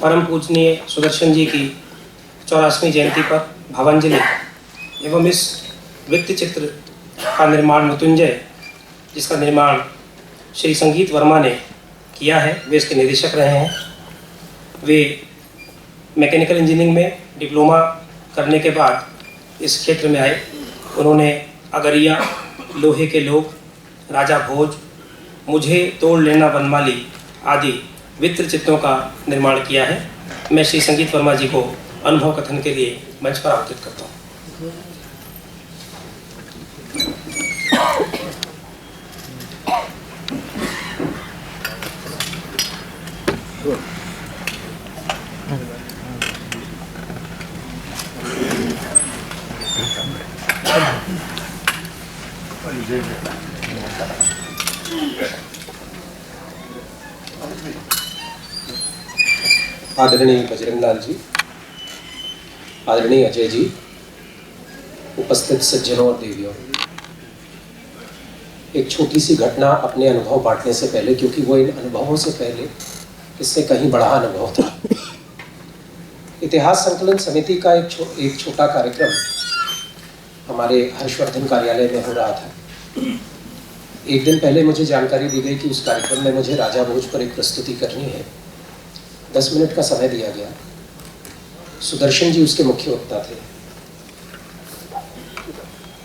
परम पूजनीय सुदर्शन जी की 84वीं जयंती पर भावांजलि एवं इस वृत्त चित्र का निर्माण मृत्युंजय, जिसका निर्माण श्री संगीत वर्मा ने किया है, वे इसके निदेशक रहे हैं। वे मैकेनिकल इंजीनियरिंग में डिप्लोमा करने के बाद इस क्षेत्र में आए। उन्होंने अगरिया, लोहे के लोग, राजा भोज, मुझे तोड़ लेना वनमाली आदि वृत्त चित्रों का निर्माण किया है। मैं श्री संगीत वर्मा जी को अनुभव कथन के लिए मंच पर आमंत्रित करता हूँ। आदरणीय बजरंगलाल जी, आदरणीय अजय जी, उपस्थित सज्जनों और देवियों, एक छोटी सी घटना अपने अनुभव बांटने से पहले, क्योंकि वो इन अनुभवों से पहले इससे कहीं बड़ा अनुभव था। इतिहास संकलन समिति का एक छोटा कार्यक्रम हमारे हर्षवर्धन कार्यालय में हो रहा था। एक दिन पहले मुझे जानकारी दी गई कि उस कार्यक्रम में मुझे राजा भोज पर एक प्रस्तुति करनी है। 10 मिनट का समय दिया गया। सुदर्शन जी उसके मुख्य वक्ता थे।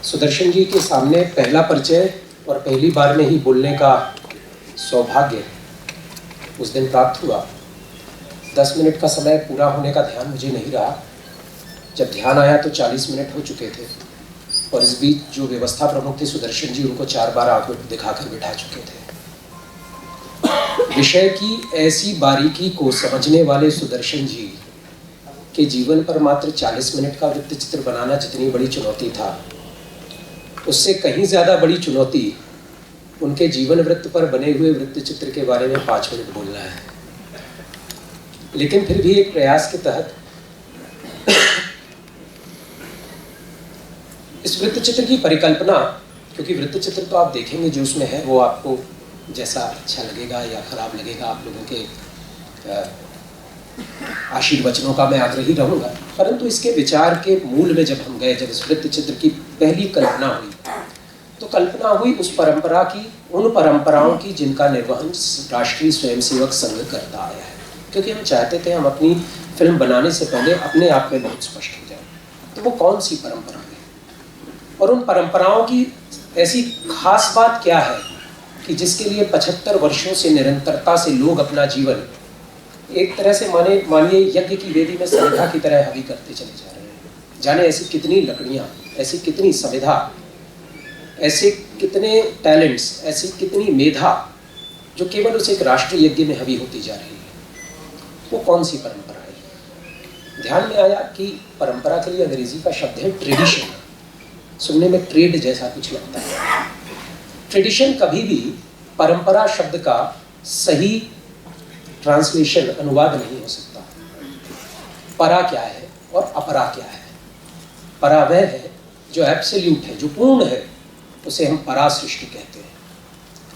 सुदर्शन जी के सामने पहला परिचय और पहली बार में ही बोलने का सौभाग्य उस दिन प्राप्त हुआ। 10 मिनट का समय पूरा होने का ध्यान मुझे नहीं रहा। जब ध्यान आया तो 40 मिनट हो चुके थे और इस बीच जो व्यवस्था प्रमुख थे सुदर्शन जी, उनको 4 बार आंख दिखाकर बिठा चुके थे। विषय की ऐसी बारीकी को समझने वाले सुदर्शन जी के जीवन पर मात्र 40 मिनट का वृत्त चित्र बनाना जितनी बड़ी चुनौती था, उससे कहीं ज्यादा बड़ी चुनौती उनके जीवन वृत्त पर बने हुए वृत्त चित्र के बारे में 5 मिनट बोलना है। लेकिन फिर भी एक प्रयास के तहत इस वृत्त चित्र की परिकल्पना, क्योंकि वृत्त चित्र तो आप देखेंगे जो उसमें है वो आपको जैसा अच्छा लगेगा या खराब लगेगा, आप लोगों के आशीर्वचनों का मैं आग्रही रहूंगा। परंतु इसके विचार के मूल में जब हम गए, जब इस वृत्त चित्र की पहली कल्पना हुई, तो कल्पना हुई उस परंपरा की, उन परंपराओं की जिनका निर्वहन राष्ट्रीय स्वयंसेवक संघ करता आया है। क्योंकि हम चाहते थे हम अपनी फिल्म बनाने से पहले अपने आप में बहुत स्पष्ट हो जाए तो वो कौन सी परंपरा है और उन परंपराओं की ऐसी खास बात क्या है कि जिसके लिए 75 वर्षों से निरंतरता से लोग अपना जीवन एक तरह से मानिए यज्ञ की वेदी में संविधा की तरह हवी करते चले जा रहे हैं। जाने ऐसी कितनी लकड़ियां, ऐसी कितनी संविधा, ऐसे कितने टैलेंट्स, ऐसी कितनी मेधा जो केवल उस एक राष्ट्रीय यज्ञ में हवी होती जा रही है। वो कौन सी परंपरा है? ध्यान में आया कि परंपरा के लिए अंग्रेजी का शब्द है ट्रेडिशन। सुनने में ट्रेड जैसा कुछ लगता है। ट्रेडिशन कभी भी परंपरा शब्द का सही ट्रांसलेशन, अनुवाद नहीं हो सकता। परा क्या है और अपरा क्या है? परा वह है जो एब्सोल्यूट है, जो पूर्ण है, उसे हम परा सृष्टि कहते हैं।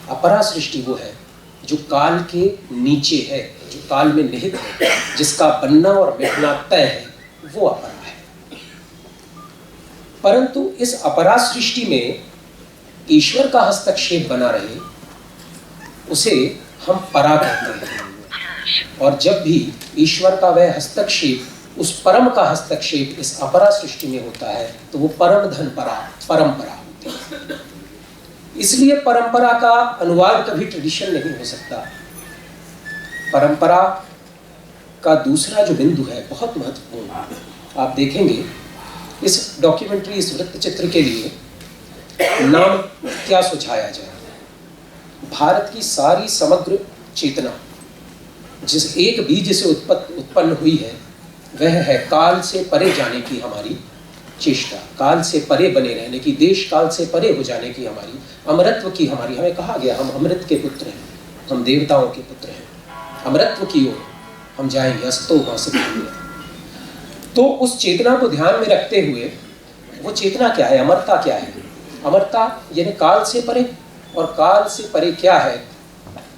अपरा सृष्टि वो है जो काल के नीचे है, जो काल में निहित है, जिसका बनना और मिटना तय है, वो अपरा है। परंतु इस अपरा सृष्टि में ईश्वर का हस्तक्षेप बना रहे, उसे हम परा कहते हैं। और जब भी ईश्वर का वह हस्तक्षेप, उस परम का हस्तक्षेप इस अपरा सृष्टि में होता है तो वो परम धन परा, परंपरा होती है। इसलिए परंपरा का अनुवाद कभी ट्रेडिशन नहीं हो सकता। परंपरा का दूसरा जो बिंदु है बहुत महत्वपूर्ण, आप देखेंगे इस डॉक्यूमेंट्री, इस वृत्त चित्र के लिए नाम क्या सुझाया जाए? भारत की सारी समग्र चेतना जिस एक बीज से उत्पन्न हुई है, वह है काल से परे जाने की हमारी चेष्टा, काल से परे बने रहने की, देश काल से परे हो जाने की हमारी, अमरत्व की हमारी। हमें कहा गया हम अमृत के पुत्र हैं, हम देवताओं के पुत्र हैं, अमरत्व की ओर हम जाएंगे, अस्तो मा सद्गुरु। तो उस चेतना को ध्यान में रखते हुए, वो चेतना क्या है, अमरता क्या है? अमरता यानी काल से परे, और काल से परे क्या है?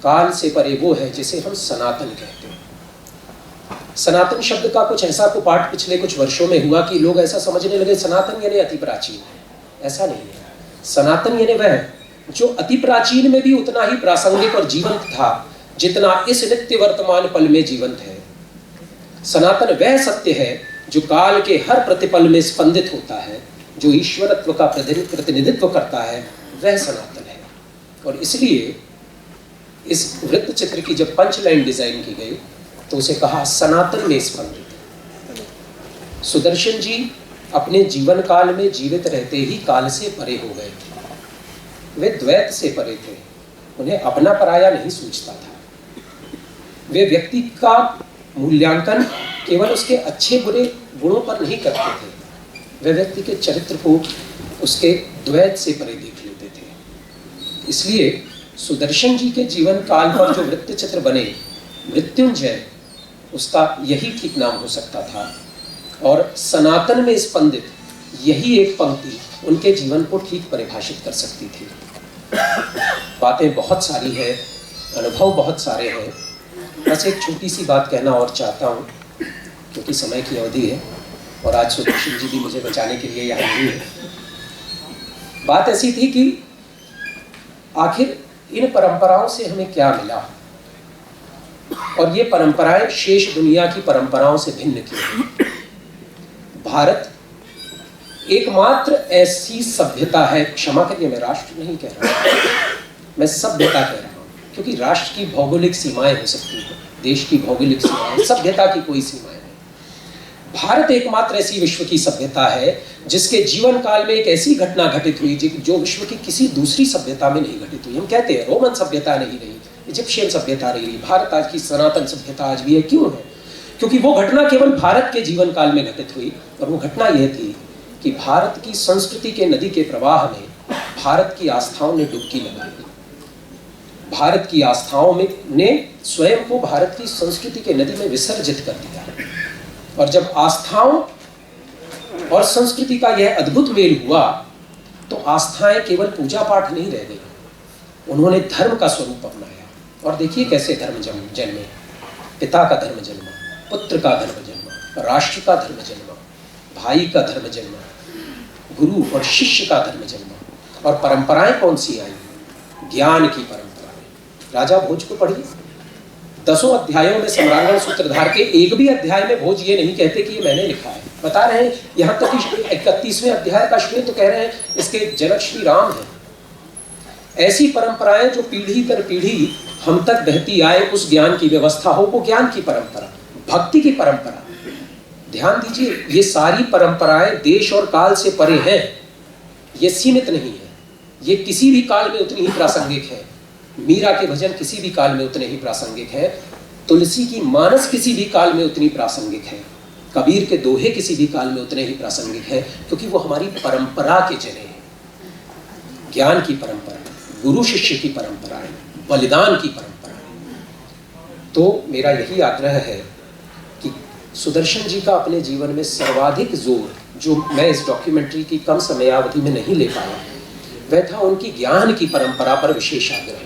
काल से परे वो है जिसे हम सनातन कहते हैं। सनातन शब्द का कुछ ऐसा कुपाठ पिछले कुछ वर्षों में हुआ कि लोग ऐसा समझने लगे सनातन यानी अति प्राचीन। ऐसा नहीं है। सनातन यानी वह जो अति प्राचीन में भी उतना ही प्रासंगिक और जीवंत था जितना इस नित्य वर्तमान पल में जीवंत है। सनातन वह सत्य है जो काल के हर प्रतिपल में स्पंदित होता है, जो ईश्वरत्व का प्रतिनिधित्व करता है, वह सनातन है। और इसलिए इस वृत्त चित्र की जब पंच लाइन डिजाइन की गई तो उसे कहा सनातन में स्पंदित। सुदर्शन जी अपने जीवन काल में जीवित रहते ही काल से परे हो गए। वे द्वैत से परे थे, उन्हें अपना पराया नहीं सूझता था। वे व्यक्ति का मूल्यांकन केवल उसके अच्छे बुरे गुणों पर नहीं करते थे, वे व्यक्ति के चरित्र को उसके द्वैत से परे देख लेते थे। इसलिए सुदर्शन जी के जीवन काल पर जो वृत्त चित्र बने, मृत्युंजय उसका यही ठीक नाम हो सकता था। और सनातन में स्पंदित यही एक पंक्ति उनके जीवन को ठीक परिभाषित कर सकती थी। बातें बहुत सारी है, अनुभव बहुत सारे हैं। बस एक छोटी सी बात कहना और चाहता हूँ क्योंकि समय की अवधि है और आज सुदर्शन जी भी मुझे बचाने के लिए यहाँ नहीं है। बात ऐसी थी कि आखिर इन परंपराओं से हमें क्या मिला और ये परंपराएं शेष दुनिया की परंपराओं से भिन्न क्यों। भारत एकमात्र ऐसी सभ्यता है, क्षमा करिए मैं राष्ट्र नहीं कह रहा, मैं सभ्यता कह रहा हूँ, क्योंकि राष्ट्र की भौगोलिक सीमाएं हो सकती हैं, देश की भौगोलिक सीमाएं, सभ्यता की कोई सीमाएं नहीं। भारत एकमात्र ऐसी विश्व की सभ्यता है जिसके जीवन काल में एक ऐसी घटना घटित हुई जो विश्व की किसी दूसरी सभ्यता में नहीं घटित हुई। हम कहते हैं रोमन सभ्यता नहीं रही, इजिप्शियन सभ्यता नहीं रही, भारत आज की सनातन सभ्यता आज भी है। क्यों है? क्योंकि वो घटना केवल भारत के जीवन काल में घटित हुई और वो घटना यह थी कि भारत की संस्कृति के नदी के प्रवाह में भारत की आस्थाओं ने डुबकी लगाई। भारत की आस्थाओं में ने स्वयं को भारत की संस्कृति के नदी में विसर्जित कर दिया। और जब आस्थाओं और संस्कृति का यह अद्भुत मेल हुआ तो आस्थाएं केवल पूजा पाठ नहीं रह गई, उन्होंने धर्म का स्वरूप अपनाया। और देखिए कैसे धर्म जन्मे, पिता का धर्म जन्मा, पुत्र का धर्म जन्मा, राष्ट्र का धर्म जन्मा, भाई का धर्म जन्मा, गुरु और शिष्य का धर्म जन्मा। और परंपराएं कौन सी आई? ज्ञान की परंपराएं। राजा भोज को पढ़िए, 10 अध्यायों में सम्रांगण सूत्रधार के एक भी अध्याय में भोज ये नहीं कहते कि ये मैंने लिखा है। बता रहे हैं, यहाँ तक कि 31वें अध्याय का श्वेत तो कह रहे हैं इसके जनक श्री राम है। ऐसी परंपराएं जो पीढ़ी दर पीढ़ी हम तक बहती आए, उस ज्ञान की व्यवस्था हो, वो ज्ञान की परंपरा, भक्ति की परंपरा। ध्यान दीजिए, ये सारी परंपराएं देश और काल से परे हैं, ये सीमित नहीं है, ये किसी भी काल में उतनी ही प्रासंगिक है। मीरा के भजन किसी भी काल में उतने ही प्रासंगिक है, तुलसी की मानस किसी भी काल में उतनी प्रासंगिक है, कबीर के दोहे किसी भी काल में उतने ही प्रासंगिक है, क्योंकि वो हमारी परंपरा के जने हैं। ज्ञान की परंपरा, गुरु शिष्य की परंपरा है, बलिदान की परंपरा है। तो मेरा यही आग्रह है कि सुदर्शन जी का अपने जीवन में सर्वाधिक जोर, जो मैं इस डॉक्यूमेंट्री की कम समयावधि में नहीं ले पाया, वह था उनकी ज्ञान की परंपरा पर विशेष आग्रह।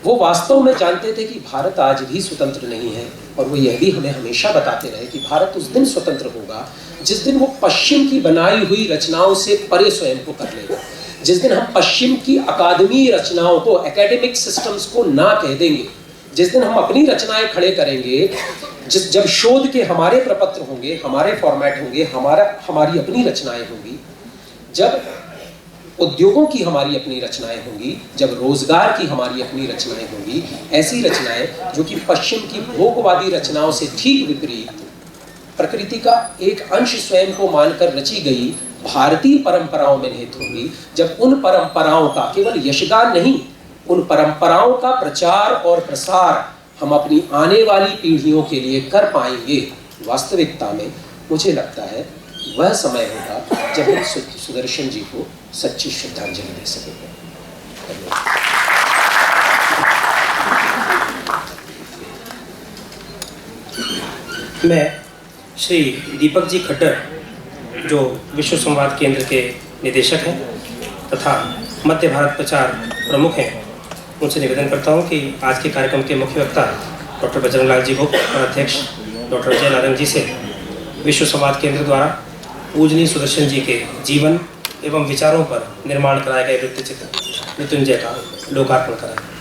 वो वास्तव में जानते थे कि भारत आज भी स्वतंत्र नहीं है, और वो यह भी हमें हमेशा बताते रहे कि भारत उस दिन स्वतंत्र होगा जिस दिन वो पश्चिम की बनाई हुई रचनाओं से परे स्वयं को कर लेगा, जिस दिन हम पश्चिम की अकादमी रचनाओं को, एकेडमिक सिस्टम्स को ना कह देंगे, जिस दिन हम अपनी रचनाएं खड़े करेंगे, जब शोध के हमारे प्रपत्र होंगे, हमारे फॉर्मेट होंगे, हमारी अपनी रचनाएं होंगी, जब उद्योगों की हमारी अपनी रचनाएं होंगी, जब रोजगार की हमारी अपनी रचनाएं होंगी, ऐसी रचनाएं जो कि पश्चिम की भोगवादी रचनाओं से ठीक विपरीत प्रकृति का एक अंश स्वयं को मानकर रची गई भारतीय परंपराओं में निहित होंगी, जब उन परंपराओं का केवल यशगान नहीं, उन परंपराओं का प्रचार और प्रसार हम अपनी आने वाली पीढ़ियों के लिए कर पाएंगे, वास्तविकता में मुझे लगता है वह समय होगा जब हम सुदर्शन जी को सच्ची श्रद्धांजलि दे सकेंगे। मैं श्री दीपक जी खट्टर, जो विश्व संवाद केंद्र के निदेशक हैं तथा मध्य भारत प्रचार प्रमुख हैं, उनसे निवेदन करता हूं कि आज के कार्यक्रम के मुख्य वक्ता डॉक्टर बजरंग लाल जी को और अध्यक्ष डॉक्टर अजय नारंग जी से विश्व संवाद केंद्र द्वारा पूजनीय सुदर्शन जी के जीवन एवं विचारों पर निर्माण कराए गए वृत्त चित्र मृत्युंजय का लोकार्पण कराएं।